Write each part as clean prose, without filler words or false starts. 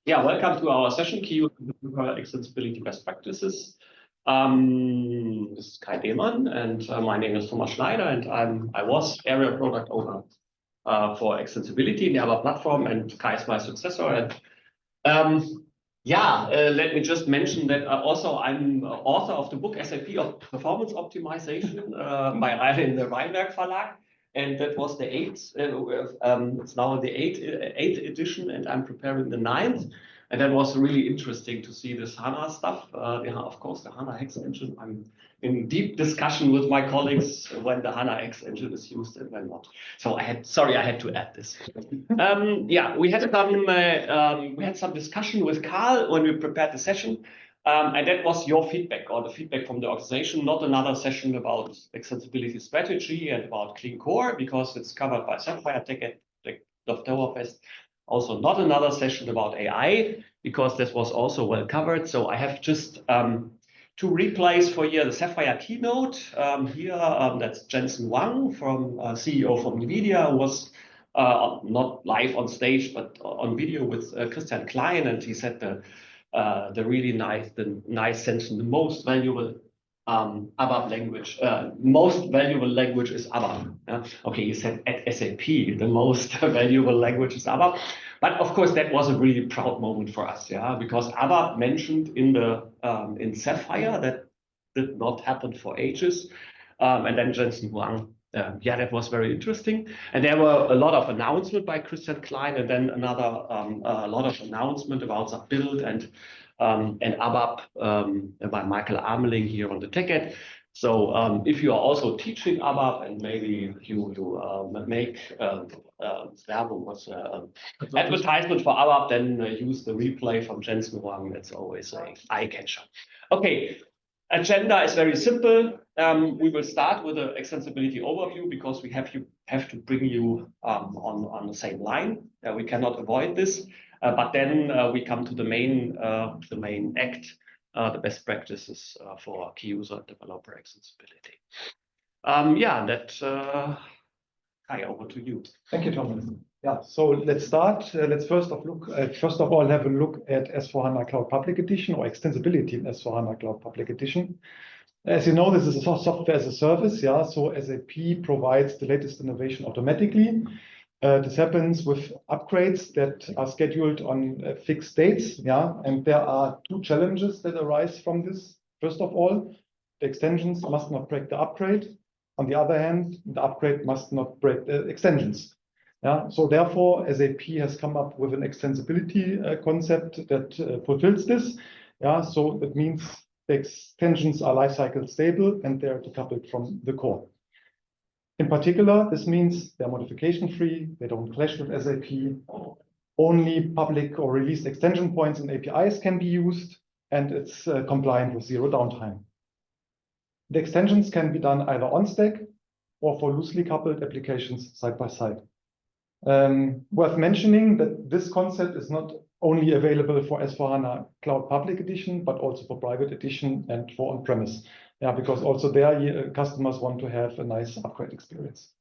Yeah, welcome to our session, Key User Extensibility Best Practices. This is Dehmann, and my name is Thomas Schneider, and I was area product owner for extensibility in the ABAP platform, and Kai is my successor. And let me just mention that also I'm author of the book SAP of Performance Optimization in the Weinberg Verlag. And that was the it's now the eighth edition, and I'm preparing the ninth. And that was really interesting to see this HANA stuff. Of course, the HANA X engine. I'm in deep discussion with my colleagues when the HANA X engine is used and when not. So I had to add this. We had some discussion with Carl when we prepared the session. And that was your feedback, or the feedback from the organization, not another session about extensibility strategy and about clean core, because it's covered by Sapphire Tech at the Oktoberfest. Also not another session about AI, because this was also well covered. So I have just two replays for you. The Sapphire keynote that's Jensen Huang, CEO from NVIDIA, who was not live on stage, but on video with Christian Klein, and he said the really nice sentence: the most valuable ABAP language, most valuable language is ABAP. Okay, he said at SAP the most valuable language is ABAP, but of course that was a really proud moment for us, because ABAP mentioned in Sapphire, that did not happen for ages, and then Jensen Huang. That was very interesting. And there were a lot of announcements by Christian Klein, and then a lot of announcement about the build and ABAP by Michael Ameling here on the TechEd. So if you are also teaching ABAP and maybe you make advertisement for ABAP, then use the replay from Jensen Huang. That's always an eye catcher. Okay. Agenda is very simple. We will start with an extensibility overview, because we have to bring you on the same line. We cannot avoid this. But then we come to the main act, the best practices for key user developer extensibility. Kai, over to you. Thank you, Thomas. Yeah, so let's start. Let's first of all have a look at S/4HANA Cloud Public Edition, or extensibility in S/4HANA Cloud Public Edition. As you know, this is a software as a service. So SAP provides the latest innovation automatically. This happens with upgrades that are scheduled on fixed dates. And there are two challenges that arise from this. First of all, the extensions must not break the upgrade. On the other hand, the upgrade must not break the extensions. So therefore, SAP has come up with an extensibility concept that fulfills this. So that means the extensions are lifecycle stable and they're decoupled from the core. In particular, this means they're modification free, they don't clash with SAP. Only public or released extension points and APIs can be used, and it's compliant with zero downtime. The extensions can be done either on stack or for loosely coupled applications side by side. Worth mentioning that this concept is not only available for S/4HANA Cloud Public Edition, but also for Private Edition and for on-premise. Because also there, customers want to have a nice upgrade experience.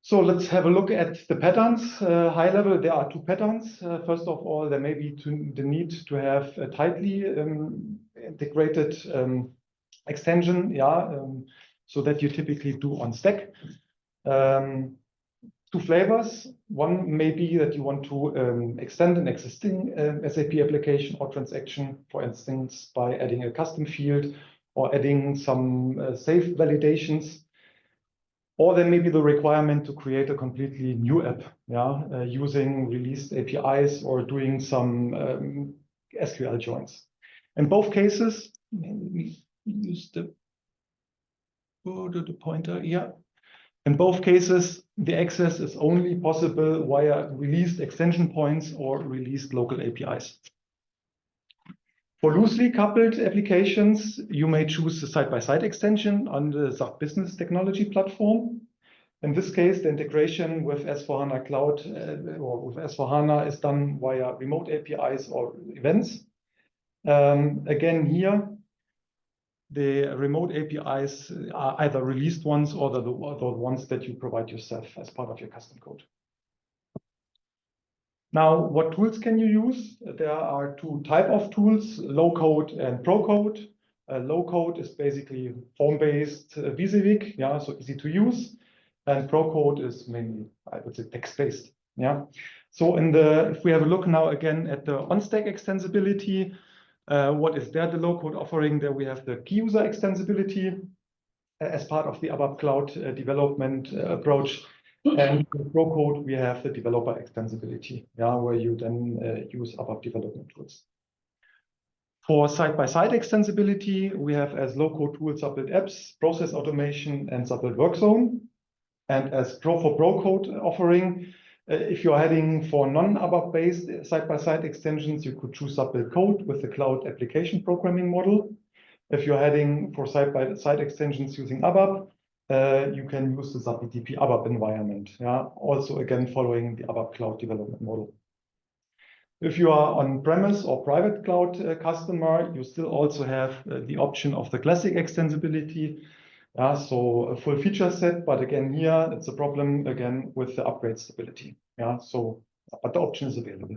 So let's have a look at the patterns. High level, there are two patterns. First of all, there may be the need to have a tightly integrated extension, so that you typically do on stack. Two flavors. One may be that you want to extend an existing SAP application or transaction, for instance, by adding a custom field or adding some safe validations. Or there may be the requirement to create a completely new app, using released APIs or doing some SQL joins. In both cases, let me use the pointer. In both cases, the access is only possible via released extension points or released local APIs. For loosely coupled applications, you may choose the side-by-side extension on the SAP Business Technology platform. In this case, the integration with S/4HANA Cloud or with S/4HANA is done via remote APIs or events. Again, here, the remote APIs are either released ones or the ones that you provide yourself as part of your custom code. Now, what tools can you use? There are two types of tools, low code and pro code. Low code is basically form-based WYSIWYG, yeah, so easy to use. And pro code is mainly, I would say, text-based. Yeah. So if we have a look now again at the on-stack extensibility, what is there? The low code offering, there we have the key user extensibility as part of the ABAP Cloud development approach. And in pro code, we have the developer extensibility, yeah, where you then use ABAP development tools. For side-by-side extensibility, we have as low-code tools subbuilt apps, process automation, and subbuilt workzone. And as for pro code offering, if you're heading for non-ABAP based side-by-side extensions, you could choose subbuilt code with the cloud application programming model. If you're heading for side-by-side extensions using ABAP, you can use the SAP BTP ABAP environment. Yeah, also again following the ABAP Cloud development model. If you are on-premise or private cloud customer, you still also have the option of the classic extensibility. So a full feature set, but again here it's a problem again with the upgrade stability. Yeah, so but the option is available.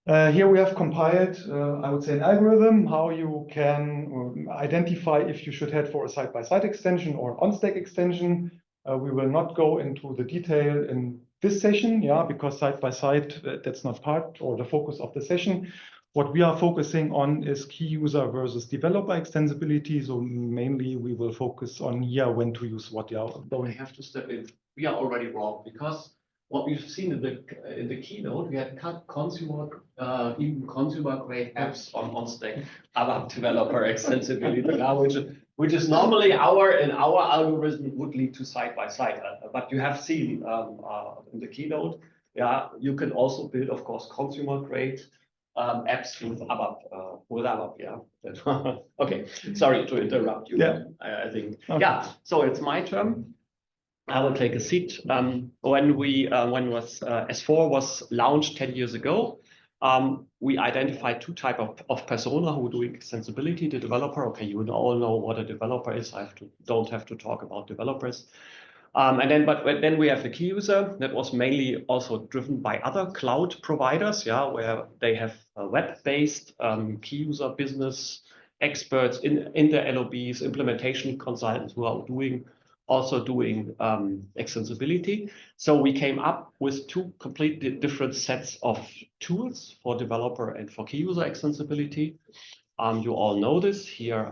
Here we have compiled, I would say, an algorithm how you can identify if you should head for a side-by-side extension or on-stack extension. We will not go into the detail in this session, yeah, because side-by-side, that's not part or the focus of the session. What we are focusing on is key user versus developer extensibility. So mainly we will focus on here when to use what. Yeah, we have to step in. We are already wrong because what we've seen in the keynote, we had cut even consumer grade apps on stack ABAP developer extensibility, which is normally our algorithm would lead to side by side. But you have seen in the keynote, yeah, you can also build, of course, consumer grade apps with ABAP, yeah. Okay, sorry to interrupt you. Yeah. I think, okay. Yeah, so it's my turn. I will take a seat. When S4 was launched 10 years ago, we identified two types of persona who are doing extensibility, the developer. Okay, you all know what a developer is. Don't have to talk about developers. But then we have the key user that was mainly also driven by other cloud providers, yeah, where they have a web-based key user business experts in their LOBs, implementation consultants who are also doing extensibility. So we came up with two completely different sets of tools for developer and for key user extensibility. You all know this here,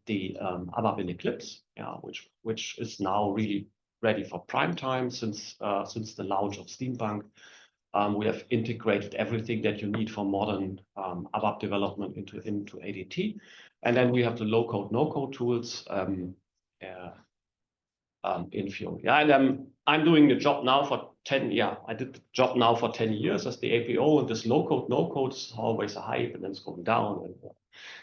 the ABAP in Eclipse, yeah, which is now really ready for prime time since the launch of Steampunk. We have integrated everything that you need for modern ABAP development into ADT. And then we have the low-code, no-code tools in Fiori. Yeah, and I'm doing the job now for 10. Yeah, I did the job now for 10 years as the APO, and this low-code, no-code is always a hype, and then it's going down and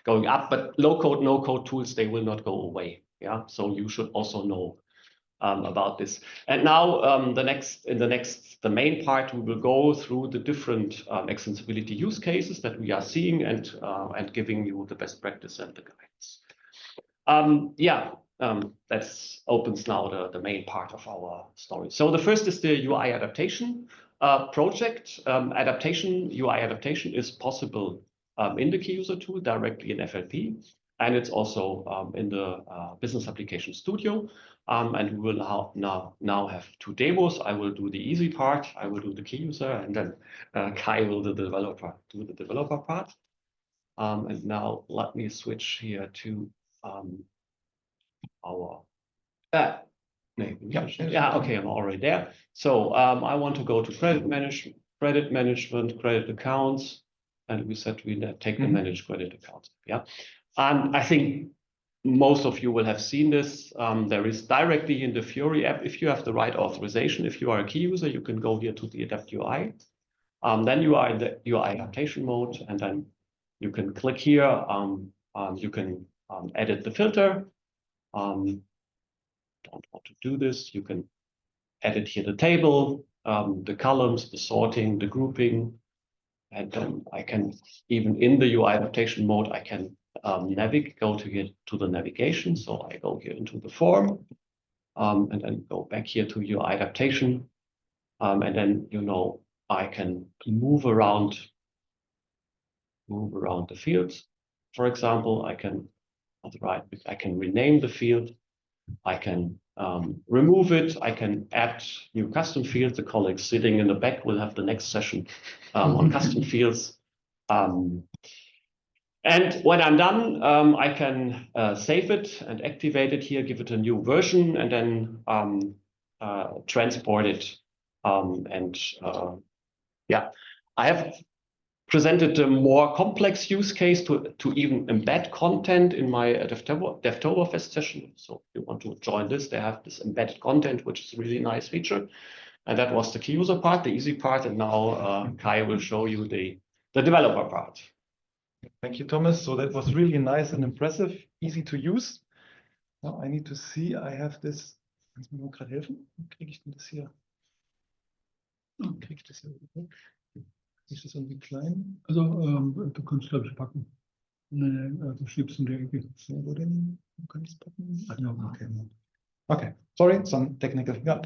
going up. But low-code, no-code tools, they will not go away. Yeah, so you should also know about this. And now the main part, we will go through the different extensibility use cases that we are seeing and giving you the best practice and the guidance. That opens now the main part of our story. So the first is the UI adaptation project. UI adaptation is possible in the key user tool directly in FLP, and it's also in the Business Application Studio. And we will now have two demos. I will do the easy part. I will do the key user, and then Kai will do the developer part. And now let me switch here to our okay, I'm already there. So I want to go to credit management, credit accounts, and we said we take the managed credit accounts. Yeah, and I think most of you will have seen this. There is directly in the Fiori app, if you have the right authorization, if you are a key user, you can go here to the Adapt UI. Then you are in the UI adaptation mode, and then you can click here. You can edit the filter. Don't want to do this. You can edit here the table, the columns, the sorting, the grouping, and then I can, even in the UI adaptation mode, I can go to the navigation. So I go here into the form, and then go back here to UI adaptation. And then, I can move around the fields. For example, I can rename the field. I can remove it. I can add new custom fields. The colleagues sitting in the back will have the next session on custom fields. And when I'm done, I can save it and activate it here, give it a new version, and then transport it. I have presented a more complex use case to even embed content in my Devtoberfest session. So if you want to join this, they have this embedded content, which is a really nice feature. And that was the key user part, the easy part. And now Kai will show you the developer part. Thank you, Thomas. So that was really nice and impressive, easy to use. Now I need to see, I have this. Kannst du mir gerade helfen? Kriege ich denn das hier? Kriege ich das hier? Ist das irgendwie klein? Also, du kannst, glaube ich, packen. Nee, du schiebst in der Ecke. Ja, wo denn? Wo kann ich es packen? Ach, ja, okay. Okay, sorry, some technical. Yeah.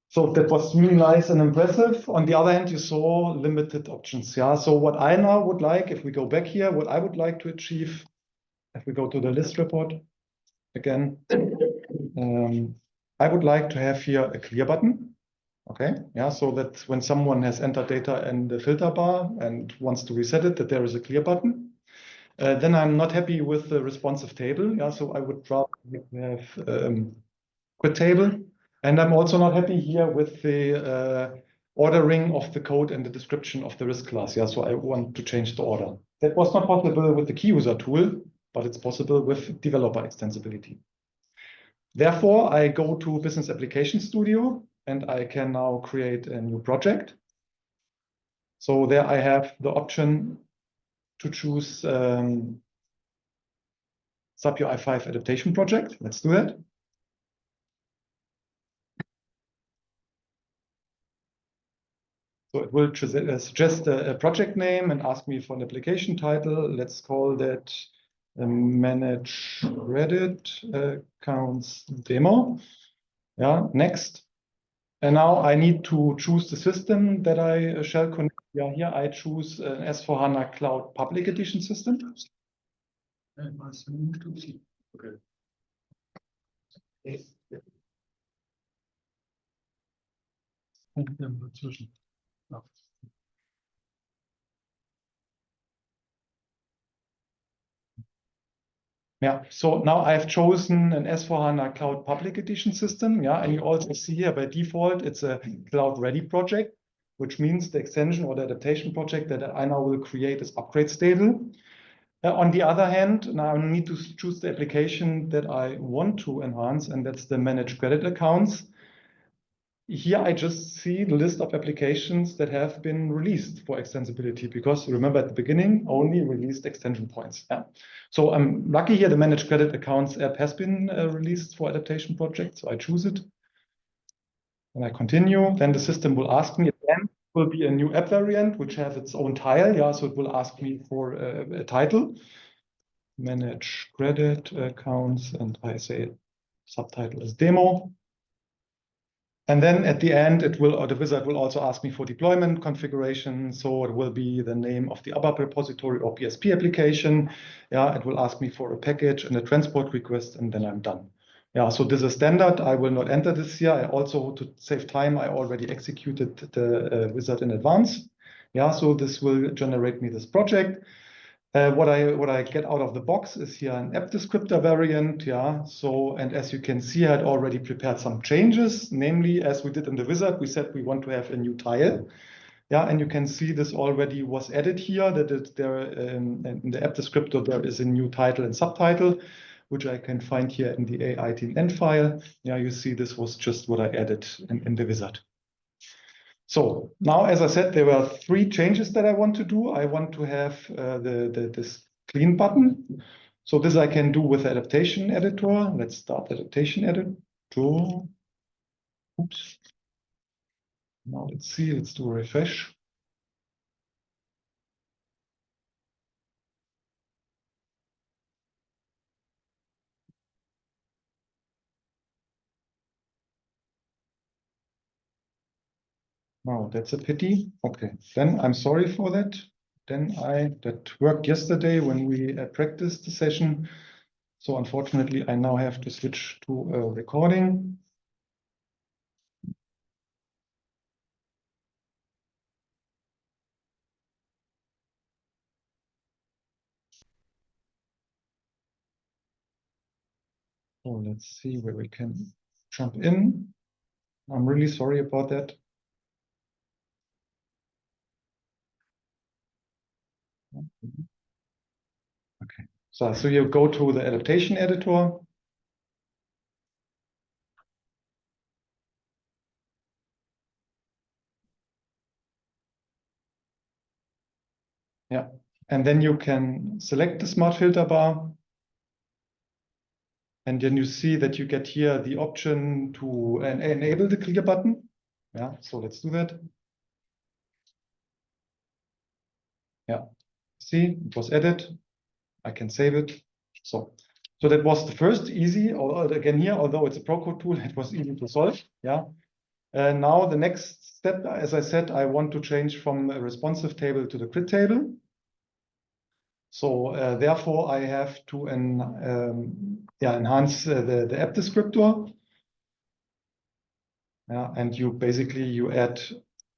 So that was really nice and impressive. On the other hand, you saw limited options. Yeah. So what I now would like, if we go back here, what I would like to achieve, if we go to the list report again, I would like to have here a clear button. Okay. Yeah. So that when someone has entered data in the filter bar and wants to reset it, that there is a clear button. Then I'm not happy with the responsive table. Yeah. So I would rather have quit table. And I'm also not happy here with the ordering of the code and the description of the risk class. Yeah, so I want to change the order. That was not possible with the key user tool, but it's possible with developer extensibility. Therefore, I go to Business Application Studio and I can now create a new project. So there I have the option to choose SAP UI5 adaptation project. Let's do that. So it will suggest a project name and ask me for an application title. Let's call that Manage Credit Accounts Demo. Yeah, next. And now I need to choose the system that I shall connect. Yeah, here I choose an S4HANA Cloud Public Edition system. Okay. Dazwischen. Ja. Yeah, so now I've chosen an S4HANA Cloud Public Edition system. Yeah, and you also see here by default, it's a cloud ready project, which means the extension or the adaptation project that I now will create is upgrade stable. On the other hand, now I need to choose the application that I want to enhance, and that's the managed credit accounts. Here I just see the list of applications that have been released for extensibility, because remember at the beginning, only released extension points. Yeah. So I'm lucky here, the managed credit accounts app has been released for adaptation project, so I choose it. And I continue, then the system will ask me again, will be a new app variant, which has its own tile. Yeah, so it will ask me for a title, manage credit accounts, and I say subtitle is demo. And then at the end, the wizard will also ask me for deployment configuration. So it will be the name of the ABAP repository or PSP application. Yeah, it will ask me for a package and a transport request, and then I'm done. Yeah, so this is standard. I will not enter this here. I also, to save time, I already executed the wizard in advance. Yeah, so this will generate me this project. What I get out of the box is here an app descriptor variant. Yeah, so, and as you can see, I had already prepared some changes, namely, as we did in the wizard, we said we want to have a new tile. Yeah, and you can see this already was added here, that there in the app descriptor, there is a new title and subtitle, which I can find here in the AI-team file. Yeah, you see this was just what I added in the wizard. So now, as I said, there were 3 changes that I want to do. I want to have this clean button. So this I can do with the adaptation editor. Let's start adaptation editor. Oops. Now let's see, let's do a refresh. Wow, that's a pity. Okay, then I'm sorry for that. Then that worked yesterday when we practiced the session. So unfortunately, I now have to switch to a recording. So let's see where we can jump in. I'm really sorry about that. Okay, so you go to the adaptation editor. Yeah, and then you can select the smart filter bar. And then you see that you get here the option to enable the clear button. Yeah, so let's do that. Yeah, see, it was added. I can save it. So that was the first easy, or again here, although it's a Procode tool, it was easy to solve. Yeah. Now the next step, as I said, I want to change from a responsive table to the grid table. So therefore, I have to enhance the app descriptor. Yeah, and you add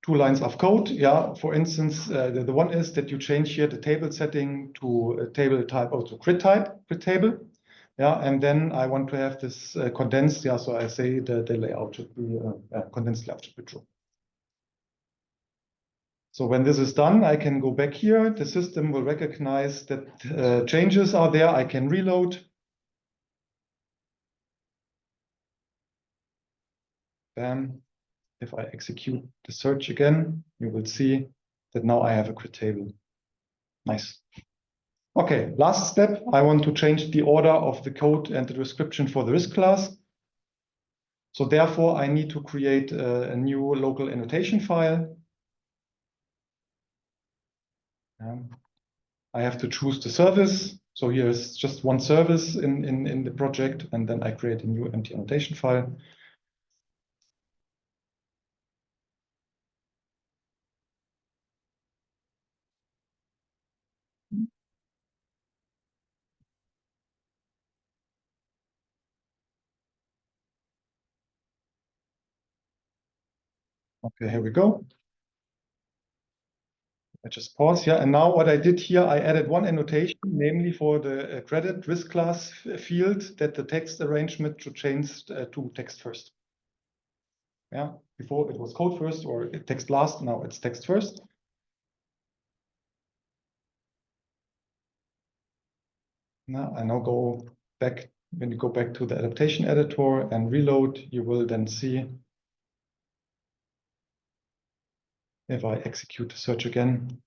2 lines of code. Yeah, for instance, the one is that you change here the table setting to a table type or to grid table. Yeah, and then I want to have this condensed. Yeah, so I say the layout should be condensed layout should be true. So when this is done, I can go back here. The system will recognize that changes are there. I can reload. Bam. If I execute the search again, you will see that now I have a grid table. Nice. Okay, last step, I want to change the order of the code and the description for the risk class. So therefore, I need to create a new local annotation file. I have to choose the service. So here is just one service in the project, and then I create a new empty annotation file. Okay, here we go. I just pause, yeah. And now what I did here, I added one annotation, namely for the credit risk class field, that the text arrangement should change to text first. Yeah, before it was code first or text last, now it's text first. Now I go back. When you go back to the adaptation editor and reload, you will then see if I execute the search again.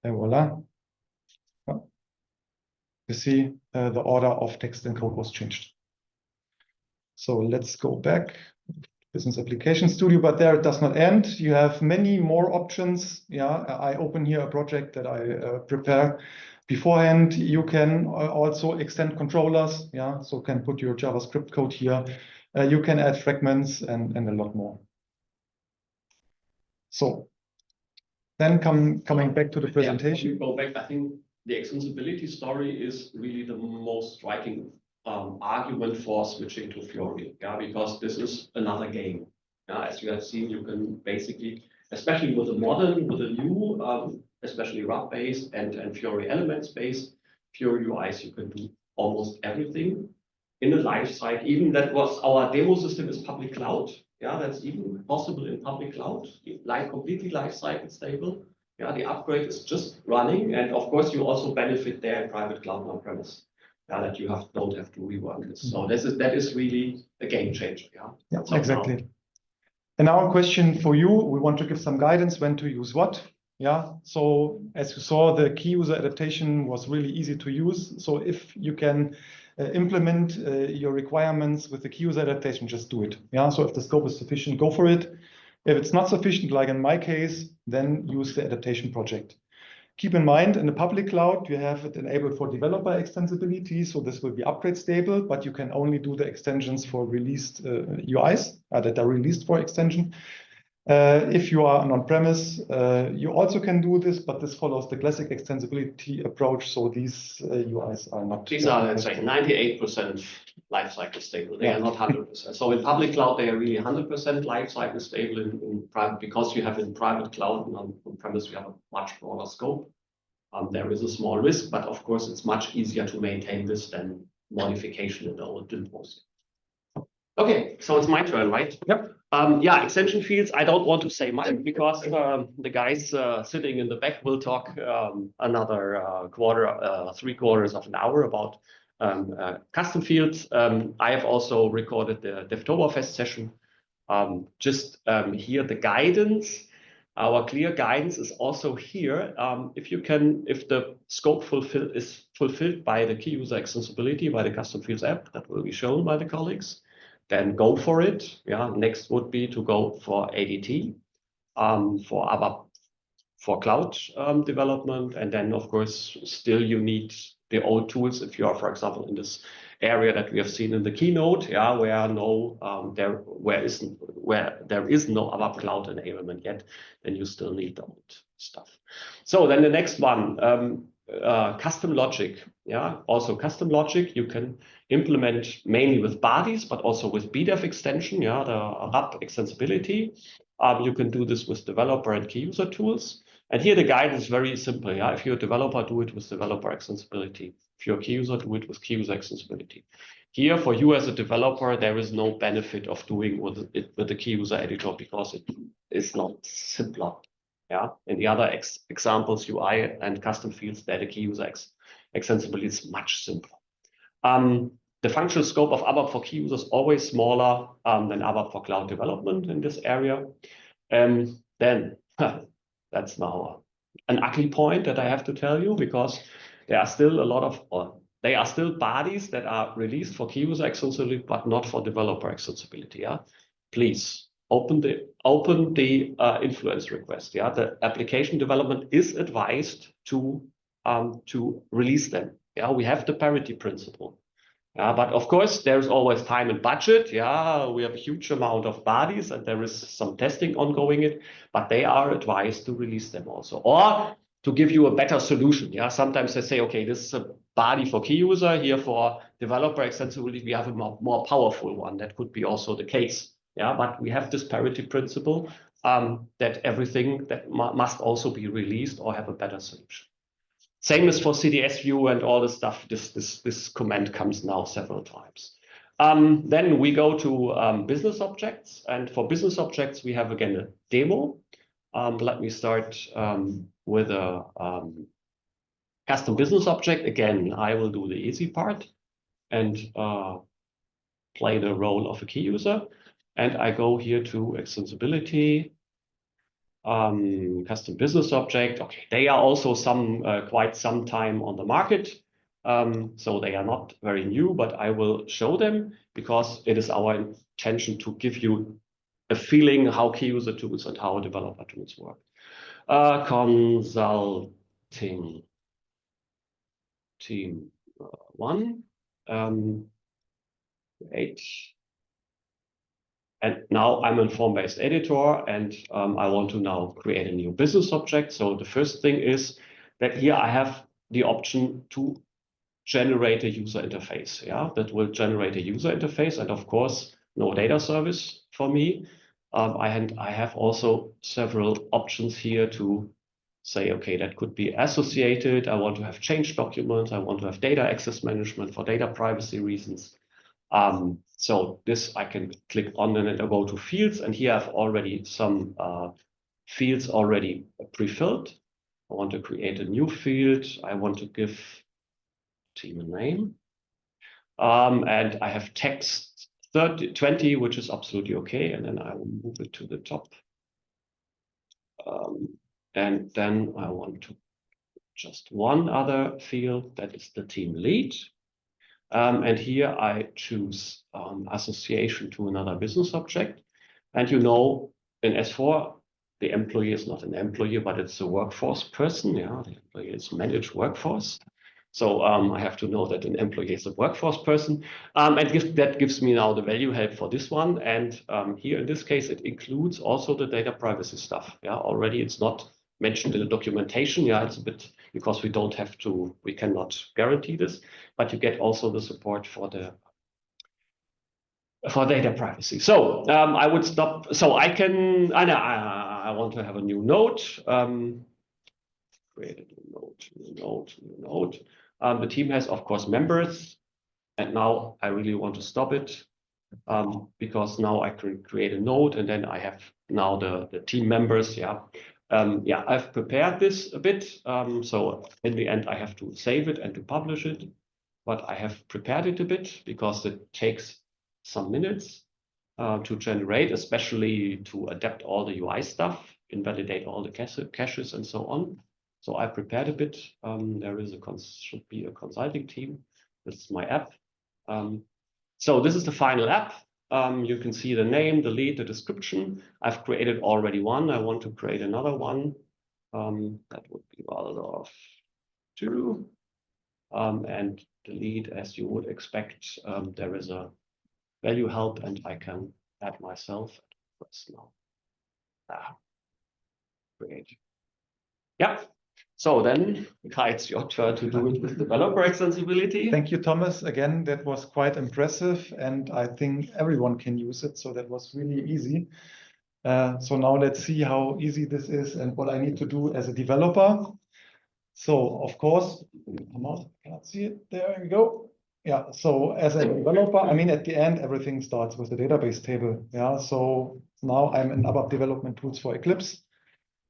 And voila. You see the order of text and code was changed. So let's go back. Business Application Studio, but there it does not end. You have many more options. Yeah, I open here a project that I prepare beforehand. You can also extend controllers. Yeah, so can put your JavaScript code here. You can add fragments and a lot more. So then coming back to the presentation. Yeah, go back. I think the extensibility story is really the most striking argument for switching to Fiori, yeah, because this is another game. As you have seen, you can basically, especially with a modern, with a new, especially RAP-based and Fiori elements-based Fiori UIs, you can do almost everything in a life cycle. Even that was our demo system is public cloud. Yeah, that's even possible in public cloud, like completely life cycle stable. Yeah, the upgrade is just running, and of course you also benefit there in private cloud on-premise. Yeah, that you don't have to rework this. So that is really a game changer. Yeah, yeah, exactly. Now. And now a question for you. We want to give some guidance when to use what. Yeah. So as you saw, the key user adaptation was really easy to use. So if you can implement your requirements with the key user adaptation, just do it. Yeah. So if the scope is sufficient, go for it. If it's not sufficient, like in my case, then use the adaptation project. Keep in mind, in the public cloud, you have it enabled for developer extensibility. So this will be upgrade stable, but you can only do the extensions for released UIs that are released for extension. If you are on-premise, you also can do this, but this follows the classic extensibility approach. So these UIs are not. These are, let's say, 98% lifecycle stable. They are not 100%. So in public cloud, they are really 100% lifecycle stable. In private, because you have in private cloud and on-premise, you have a much broader scope. There is a small risk, but of course, it's much easier to maintain this than modification in the old process. Okay, so it's my turn, right? Yep. Yeah, extension fields. I don't want to say much because the guys sitting in the back will talk another three quarters of an hour about custom fields. I have also recorded the Devtoberfest session. Here the guidance. Our clear guidance is also here. If the scope is fulfilled by the key user extensibility by the custom fields app, that will be shown by the colleagues, then go for it. Yeah. Next would be to go for ADT, for ABAP for cloud development. And then, of course, still you need the old tools if you are, for example, in this area that we have seen in the keynote, yeah, where there is no ABAP Cloud enablement yet, then you still need the old stuff. So then the next one, custom logic. Yeah, also custom logic you can implement mainly with bodies, but also with BDEV extension. Yeah, the ABAP extensibility. You can do this with developer and key user tools. And here the guide is very simple. Yeah, if you're a developer, do it with developer extensibility. If you're a key user, do it with key user extensibility. Here, for you as a developer, there is no benefit of doing it with the key user editor because it is not simpler. Yeah, in the other examples, UI and custom fields, there the key user extensibility is much simpler. The functional scope of ABAP for key users is always smaller than ABAP for cloud development in this area. Then that's now an ugly point that I have to tell you, because there are still they are still bodies that are released for key user extensibility, but not for developer extensibility. Yeah, please open the influence request. Yeah, the application development is advised to release them. Yeah, we have the parity principle. Yeah, but of course, there's always time and budget. Yeah, we have a huge amount of bodies and there is some testing ongoing, but they are advised to release them also, or to give you a better solution. Yeah, sometimes they say, okay, this is a body for key user, here for developer extensibility, we have a more powerful one. That could be also the case. Yeah, but we have this parity principle that everything that must also be released or have a better solution. Same as for CDS view and all this stuff. This comment comes now several times. Then we go to business objects. And for business objects, we have again a demo. Let me start with a custom business object. Again, I will do the easy part and play the role of a key user. And I go here to extensibility. Custom business object. Okay, they are also quite some time on the market, so they are not very new, but I will show them because it is our intention to give you a feeling how key user tools and how developer tools work. Consulting team 1, 8. And now I'm in form-based editor and I want to now create a new business object. So the first thing is that here I have the option to generate a user interface. Yeah, that will generate a user interface. And of course, no data service for me. I have also several options here to say, okay, that could be associated. I want to have change documents. I want to have data access management for data privacy reasons. So this I can click on and I go to fields, and here I have already some fields already pre-filled. I want to create a new field. I want to give team a name. And I have text 20, which is absolutely okay. And then I will move it to the top. And then I want to just one other field, that is the team lead. And here I choose association to another business object. And you know, in S4, the employee is not an employee, but it's a workforce person. Yeah, the employee is managed workforce. So I have to know that an employee is a workforce person. And that gives me now the value help for this one. And here in this case, it includes also the data privacy stuff. Yeah, already it's not mentioned in the documentation. Yeah, it's a bit because we cannot guarantee this, but you get also the support for data privacy. So I would stop. So I want to have a new node. Create a new node. The team has, of course, members, and now I really want to stop it because now I can create a node, and then I have now the team members. Yeah, I've prepared this a bit. So in the end, I have to save it and to publish it, but I have prepared it a bit because it takes some minutes to generate, especially to adapt all the UI stuff, invalidate all the caches, and so on. So I prepared a bit. There should be a consulting team. This is my app. So this is the final app. You can see the name, the lead, the description. I've created already one. I want to create another one. That would be Waldorf 2. And the lead, as you would expect, there is a value help, and I can add myself. Press now. Great. Yeah. So then, Kai, it's your turn to do it with developer extensibility. Thank you, Thomas. Again, that was quite impressive, and I think everyone can use it. So that was really easy. So now let's see how easy this is and what I need to do as a developer. So of course, I cannot see it. There we go. Yeah. So as a developer, I mean, at the end, everything starts with the database table. Yeah. So now I'm in ABAP Development Tools for Eclipse.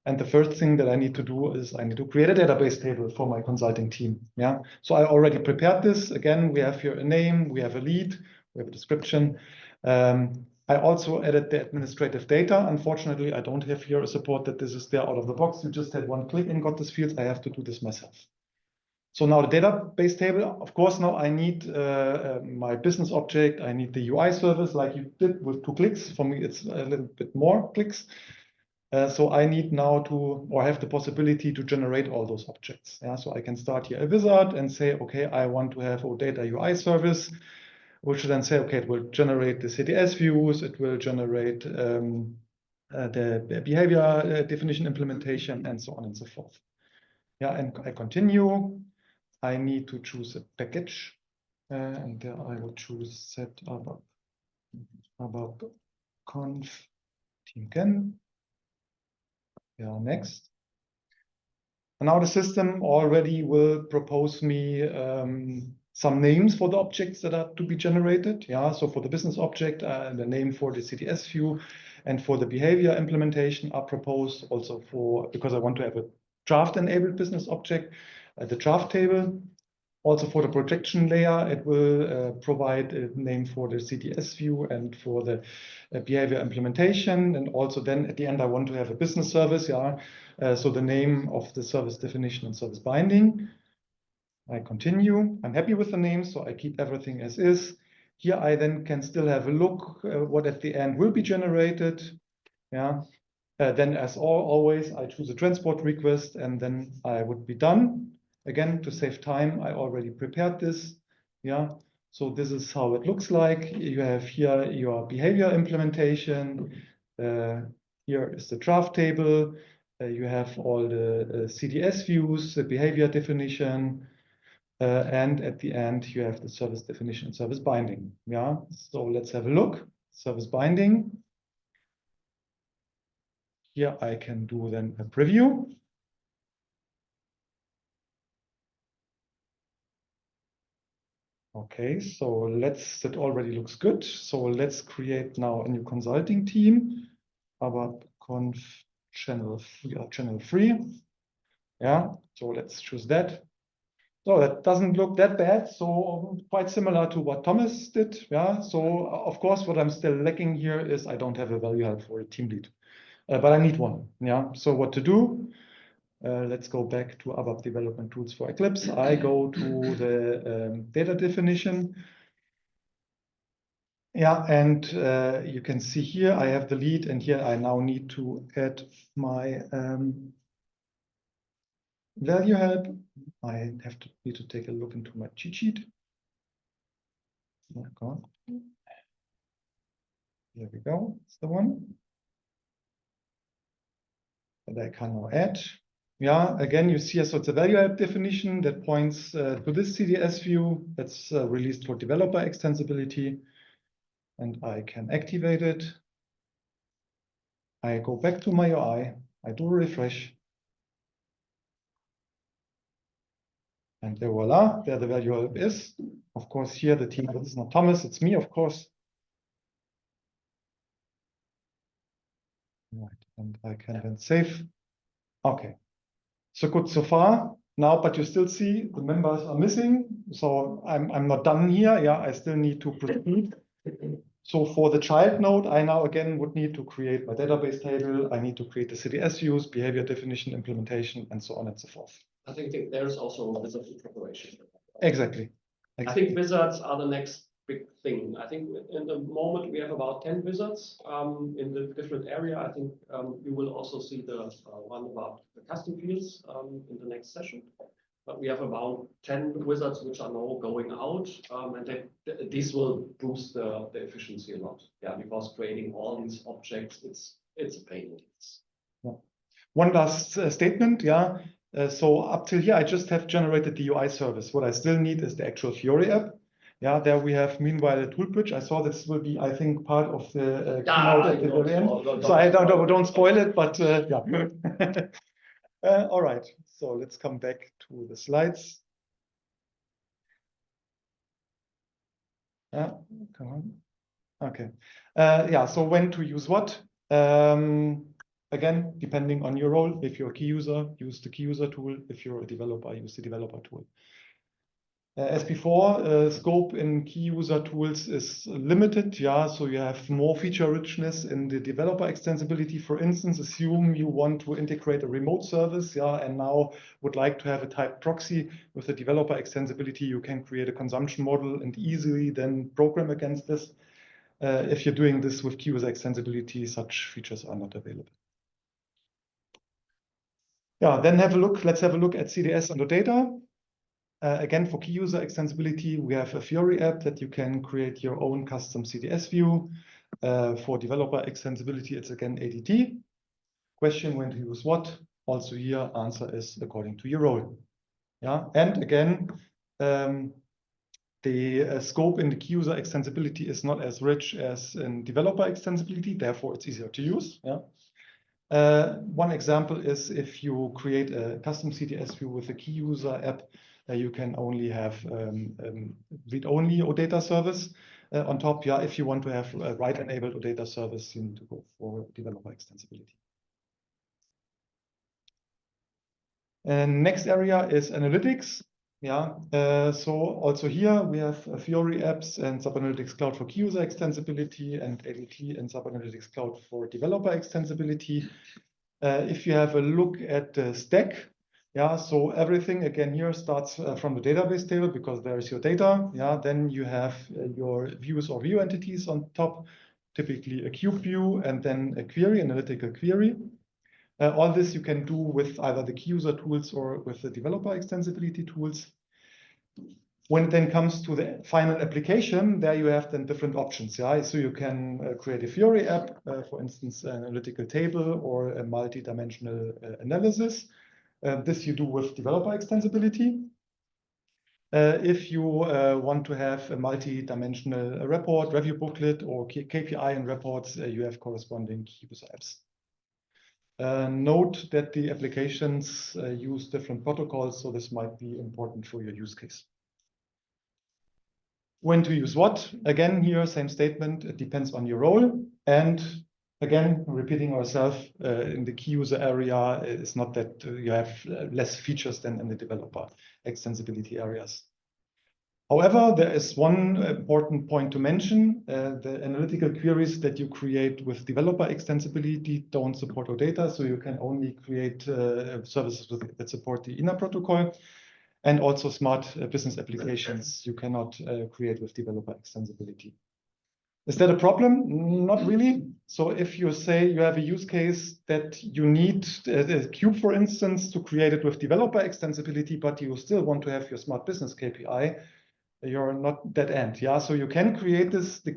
And the first thing that I need to do is I need to create a database table for my consulting team. Yeah. So I already prepared this. Again, we have here a name, we have a lead, we have a description. I also added the administrative data. Unfortunately, I don't have here a support that this is there out of the box. You just had one click and got this field. I have to do this myself. So now the database table, of course, now I need my business object. I need the UI service like you did with 2 clicks. For me, it's a little bit more clicks. So I need now or have the possibility to generate all those objects. Yeah, so I can start here a wizard and say, okay, I want to have a data UI service, which will then say, okay, it will generate the CDS views, it will generate the behavior definition implementation, and so on and so forth. Yeah, and I continue. I need to choose a package, and there I will choose set ABAPConf team. Yeah, next. And now the system already will propose me some names for the objects that are to be generated. Yeah, so for the business object, the name for the CDS view and for the behavior implementation are proposed also because I want to have a draft-enabled business object, the draft table. Also for the projection layer, it will provide a name for the CDS view and for the behavior implementation. And also then at the end, I want to have a business service. Yeah. So the name of the service definition and service binding. I continue. I'm happy with the name, so I keep everything as is. Here I then can still have a look what at the end will be generated. Yeah. Then as always, I choose a transport request and then I would be done. Again, to save time, I already prepared this. Yeah, so this is how it looks like. You have here your behavior implementation. Here is the draft table. You have all the CDS views, the behavior definition, and at the end you have the service definition and service binding. Yeah, so let's have a look. Service binding. Here I can do then a preview. Okay, so that already looks good. So let's create now a new consulting team. ABAPConf channel 3. Yeah, so let's choose that. So that doesn't look that bad. So quite similar to what Thomas did. Yeah, so of course, what I'm still lacking here is I don't have a value help for a team lead, but I need one. Yeah, so what to do? Let's go back to ABAP Development Tools for Eclipse. I go to the data definition. Yeah, and you can see here I have the lead, and here I now need to add my value help. I need to take a look into my cheat sheet. Yeah, come on. Here we go. It's the one. And I can now add. Yeah, again, you see, so it's a value help definition that points to this CDS view that's released for developer extensibility. And I can activate it. I go back to my UI. I do a refresh. And there, voila, there the value help is. Of course, here the team, this is not Thomas, it's me, of course. Right, and I can then save. Okay, so good so far. Now, but you still see the members are missing. So I'm not done here. Yeah, I still need to proceed. So for the child node, I now again would need to create my database table. I need to create the CDS views, behavior definition, implementation, and so on and so forth. I think there's also wizard preparation. Exactly. I think wizards are the next big thing. I think in the moment we have about 10 wizards in the different area. I think you will also see the one about the custom fields in the next session. But we have about 10 wizards which are now going out, and these will boost the efficiency a lot. Yeah, because creating all these objects, it's a pain. Yeah. One last statement. Yeah. So up till here, I just have generated the UI service. What I still need is the actual Fiori app. Yeah, there we have meanwhile a tool bridge. I saw this will be, I think, part of the keynote at the very end. So I don't spoil it, but yeah. All right, so let's come back to the slides. Come on. Okay. Yeah, so when to use what? Again, depending on your role. If you're a key user, use the key user tool. If you're a developer, use the developer tool. As before, scope in key user tools is limited. Yeah, so you have more feature richness in the developer extensibility. For instance, assume you want to integrate a remote service, yeah, and now would like to have a type proxy with the developer extensibility. You can create a consumption model and easily then program against this. If you're doing this with key user extensibility, such features are not available. Yeah, then have a look. Let's have a look at CDS under data. Again, for key user extensibility, we have a Fiori app that you can create your own custom CDS view. For developer extensibility, it's again ADT. Question, when to use what? Also here, answer is according to your role. Yeah, and again, the scope in the key user extensibility is not as rich as in developer extensibility, therefore it's easier to use. Yeah. One example is if you create a custom CDS view with a key user app, you can only have read-only OData service on top. Yeah, if you want to have write-enabled OData service, you need to go for developer extensibility. And next area is analytics. Yeah, so also here we have Fiori apps and SAP Analytics Cloud for key user extensibility and ADT and SAP Analytics Cloud for developer extensibility. If you have a look at the stack, yeah, so everything again here starts from the database table because there is your data. Yeah, then you have your views or view entities on top, typically a cube view and then a query, analytical query. All this you can do with either the key user tools or with the developer extensibility tools. When it then comes to the final application, there you have then different options. Yeah, so you can create a Fiori app, for instance, an analytical table or a multi-dimensional analysis. This you do with developer extensibility. If you want to have a multi-dimensional report, review booklet, or KPI and reports, you have corresponding key user apps. Note that the applications use different protocols, so this might be important for your use case. When to use what? Again, here, same statement, it depends on your role. And again, repeating ourselves, in the key user area, it's not that you have less features than in the developer extensibility areas. However, there is one important point to mention. The analytical queries that you create with developer extensibility don't support OData, so you can only create services that support the INA protocol. And also smart business applications you cannot create with developer extensibility. Is that a problem? Not really. So if you say you have a use case that you need a cube, for instance, to create it with developer extensibility, but you still want to have your smart business KPI, you're not dead end. Yeah, so you can create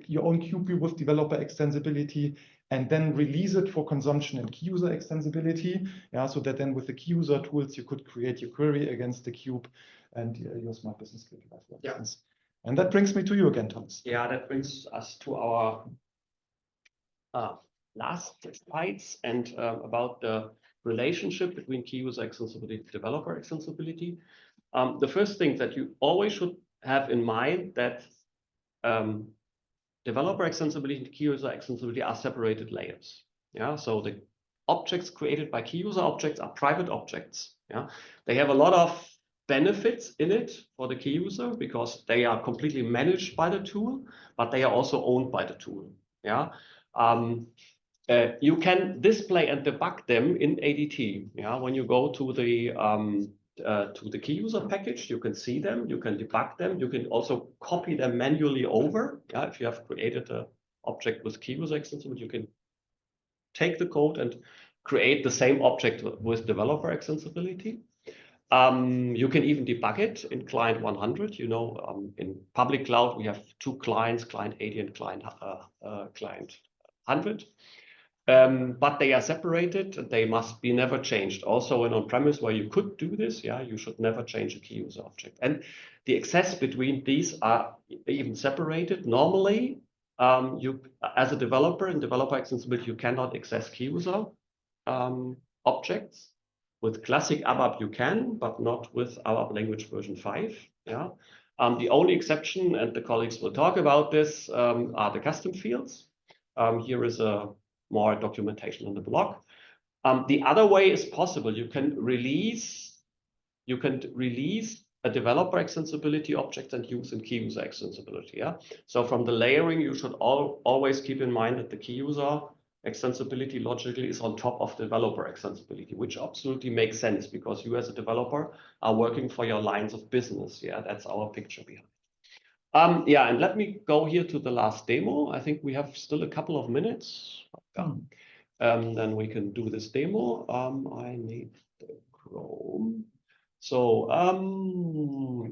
your own cube view with developer extensibility and then release it for consumption in key user extensibility. Yeah, so that then with the key user tools, you could create your query against the cube and your smart business KPI, for instance. And that brings me to you again, Thomas. Yeah, that brings us to our last slides and about the relationship between key user extensibility and developer extensibility. The first thing that you always should have in mind that developer extensibility and key user extensibility are separated layers. Yeah, so the objects created by key user objects are private objects. Yeah, they have a lot of benefits in it for the key user because they are completely managed by the tool, but they are also owned by the tool. Yeah. You can display and debug them in ADT. Yeah, when you go to the key user package, you can see them, you can debug them, you can also copy them manually over. Yeah, if you have created an object with key user extensibility, you can take the code and create the same object with developer extensibility. You can even debug it in client 100. You know, in public cloud, we have two clients, client 80 and client 100. But they are separated and they must be never changed. Also in on-premise where you could do this, yeah, you should never change a key user object. And the access between these are even separated. Normally, you as a developer in developer extensibility, you cannot access key user objects. With classic ABAP you can, but not with ABAP language version 5. Yeah. The only exception, and the colleagues will talk about this, are the custom fields. Here is a more documentation on the blog. The other way is possible. You can release a developer extensibility object and use in key user extensibility. Yeah. So from the layering, you should always keep in mind that the key user extensibility logically is on top of developer extensibility, which absolutely makes sense because you as a developer are working for your lines of business. Yeah, that's our picture behind. Yeah, and let me go here to the last demo. I think we have still a couple of minutes. Then we can do this demo. I need the Chrome. So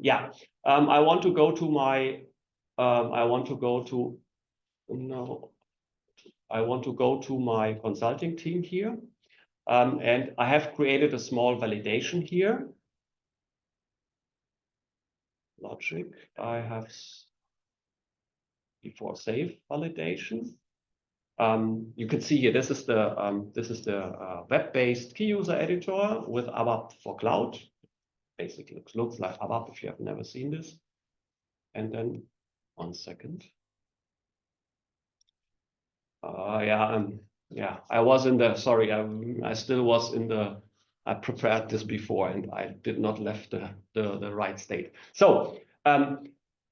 yeah, I want to go to my. I want to go to my consulting team here, and I have created a small validation here. Logic. I have before save validation. You can see here, this is the web-based key user editor with ABAP for cloud. Basically, it looks like ABAP if you have never seen this. And then 1 second. Yeah, I was in the, sorry, I still was in the, I prepared this before and I did not left the right state. So I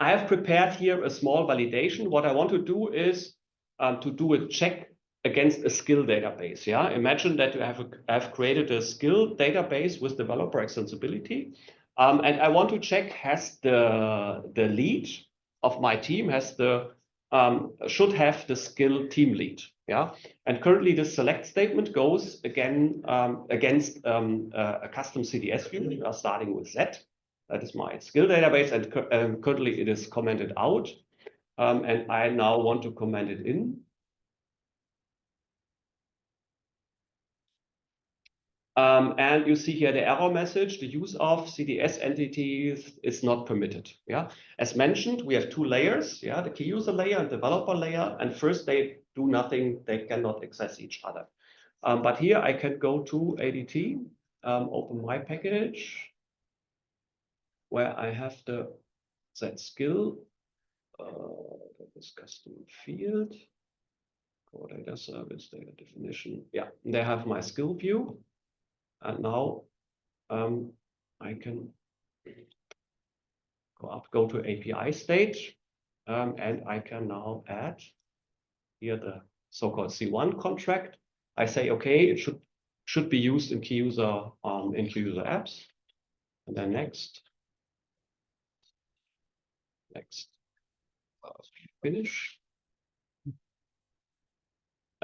have prepared here a small validation. What I want to do is to do a check against a skill database. Yeah, imagine that you have created a skill database with developer extensibility, and I want to check has the lead of my team should have the skill team lead. Yeah, and currently the select statement goes again against a custom CDS view. We are starting with Z. That is my skill database, and currently it is commented out, and I now want to comment it in. And you see here the error message, the use of CDS entities is not permitted. Yeah, as mentioned, we have two layers, yeah, the key user layer and developer layer, and first they do nothing, they cannot access each other. But here I can go to ADT, open my package, where I have the Z skill, this custom field, core data service, data definition. Yeah, they have my skill view. And now I can go to API stage, and I can now add here the so-called C1 contract. I say, okay, it should be used in key user apps, and then next, finish.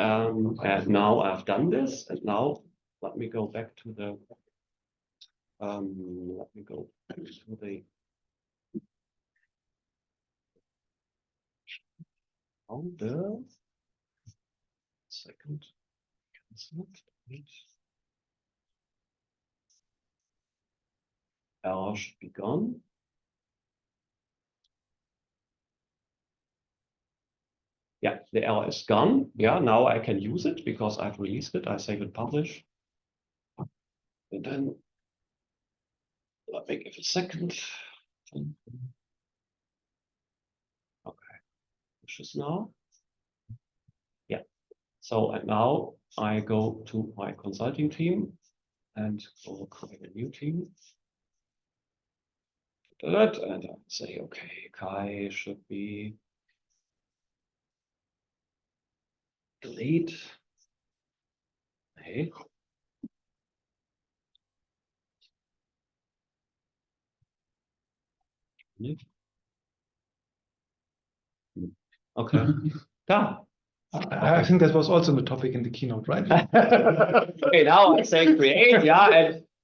And now I've done this, and now let me go back to the second. Error should be gone. Yeah, the error is gone. Yeah, now I can use it because I've released it. I save it, publish. And then let me give it a second. Okay, push this now. Yeah. So and now I go to my consulting team and will create a new team. That and I say, okay, Kai should be delete. Hey. Okay. Da. I think that was also the topic in the keynote, right? Okay, now I say create,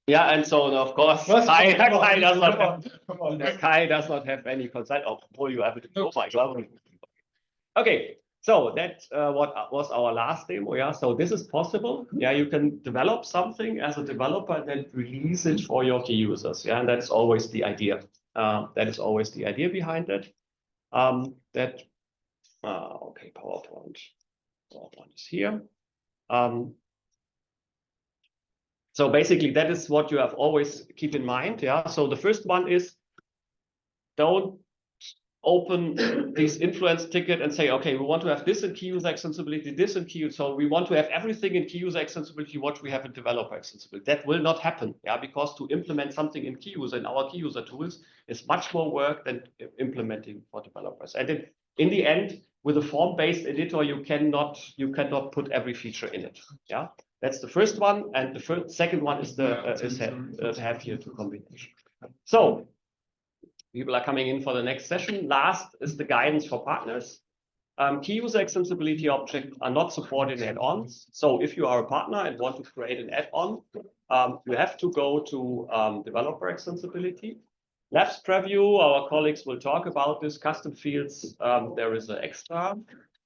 and so of course Kai does not have any consent. Oh, you have it. Oh my God. Okay, so that's what was our last demo. Yeah, so this is possible. Yeah, you can develop something as a developer and then release it for your key users. Yeah, and that's always the idea. That is always the idea behind it. Okay, PowerPoint is here. So basically, that is what you have always keep in mind. Yeah. So the first one is don't open this influence ticket and say, okay, we want to have this in key user extensibility, this in key user. So we want to have everything in key user extensibility, what we have in developer extensibility. That will not happen. Yeah, because to implement something in key user in our key user tools is much more work than implementing for developers. And in the end, with a form-based editor, you cannot put every feature in it. Yeah, that's the first one, and the second one is have here two combination. So people are coming in for the next session. Last is the guidance for partners. Key user extensibility objects are not supported in add-ons. So if you are a partner and want to create an add-on, you have to go to developer extensibility. Labs preview, our colleagues will talk about this. Custom fields, there is an extra.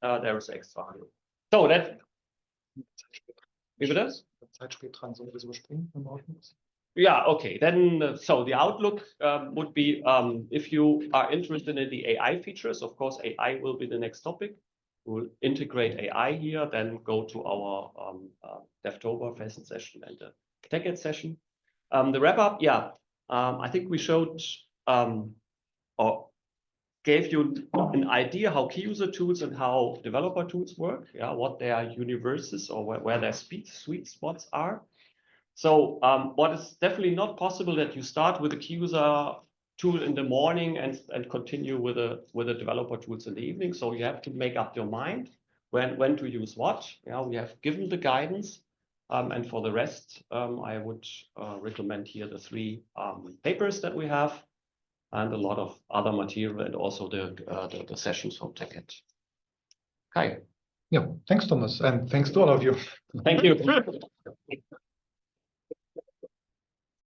So that. Wie bitte? Zeitspätran sowieso springen, wenn man muss. Yeah, okay. Then, so the outlook would be if you are interested in the AI features, of course, AI will be the next topic. We'll integrate AI here, then go to our Devtober session and the TechEd session. The wrap up, yeah, I think we showed or gave you an idea how key user tools and how developer tools work, yeah, what their universes or where their sweet spots are. So what is definitely not possible that you start with a key user tool in the morning and continue with the developer tools in the evening. So you have to make up your mind when to use what. Yeah, we have given the guidance, and for the rest, I would recommend here the 3 papers that we have and a lot of other material and also the sessions from TechEd. Okay. Yeah, thanks, Thomas, and thanks to all of you. Thank you.